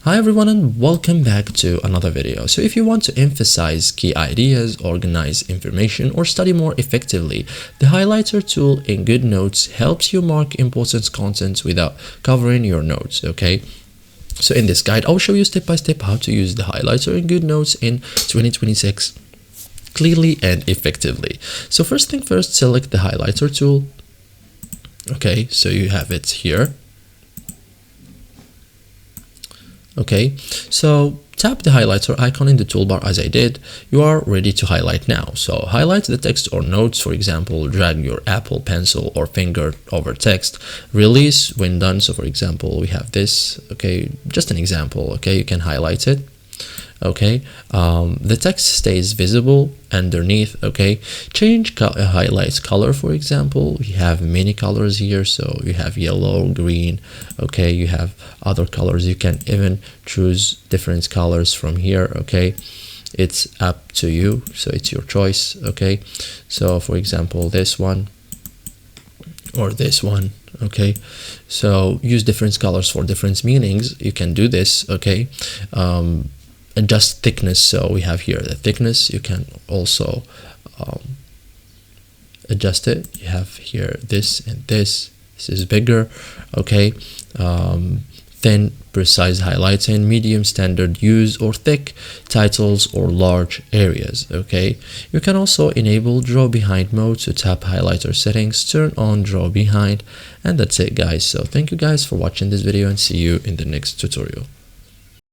Hi everyone and welcome back to another video. So if you want to emphasize key ideas, organize information, or study more effectively, the highlighter tool in Goodnotes helps you mark important content without covering your notes, okay? So in this guide, I'll show you step by step how to use the highlighter in Goodnotes in 2026 clearly and effectively. So first thing first, select the highlighter tool. Okay, so you have it here. Okay, so tap the highlighter icon in the toolbar as I did. You are ready to highlight now. So highlight the text or notes. For example, drag your Apple Pencil or finger over text. Release when done. So for example, we have this. Okay, just an example. Okay, you can highlight it. Okay, the text stays visible underneath. Okay, change highlights color. For example, we have many colors here, so you have yellow, green. Okay, you have other colors. You can even choose different colors from here. Okay, it's up to you, so it's your choice. Okay, so for example, this one or this one. Okay, so use different colors for different meanings. You can do this. Okay, adjust thickness. So we have here the thickness. You can also adjust it. You have here this and this. This is bigger. Okay, thin, precise highlighting, medium, standard use, or thick titles or large areas. Okay, you can also enable draw behind mode. So tap highlighter settings, turn on draw behind, and that's it guys. So thank you guys for watching this video and see you in the next tutorial.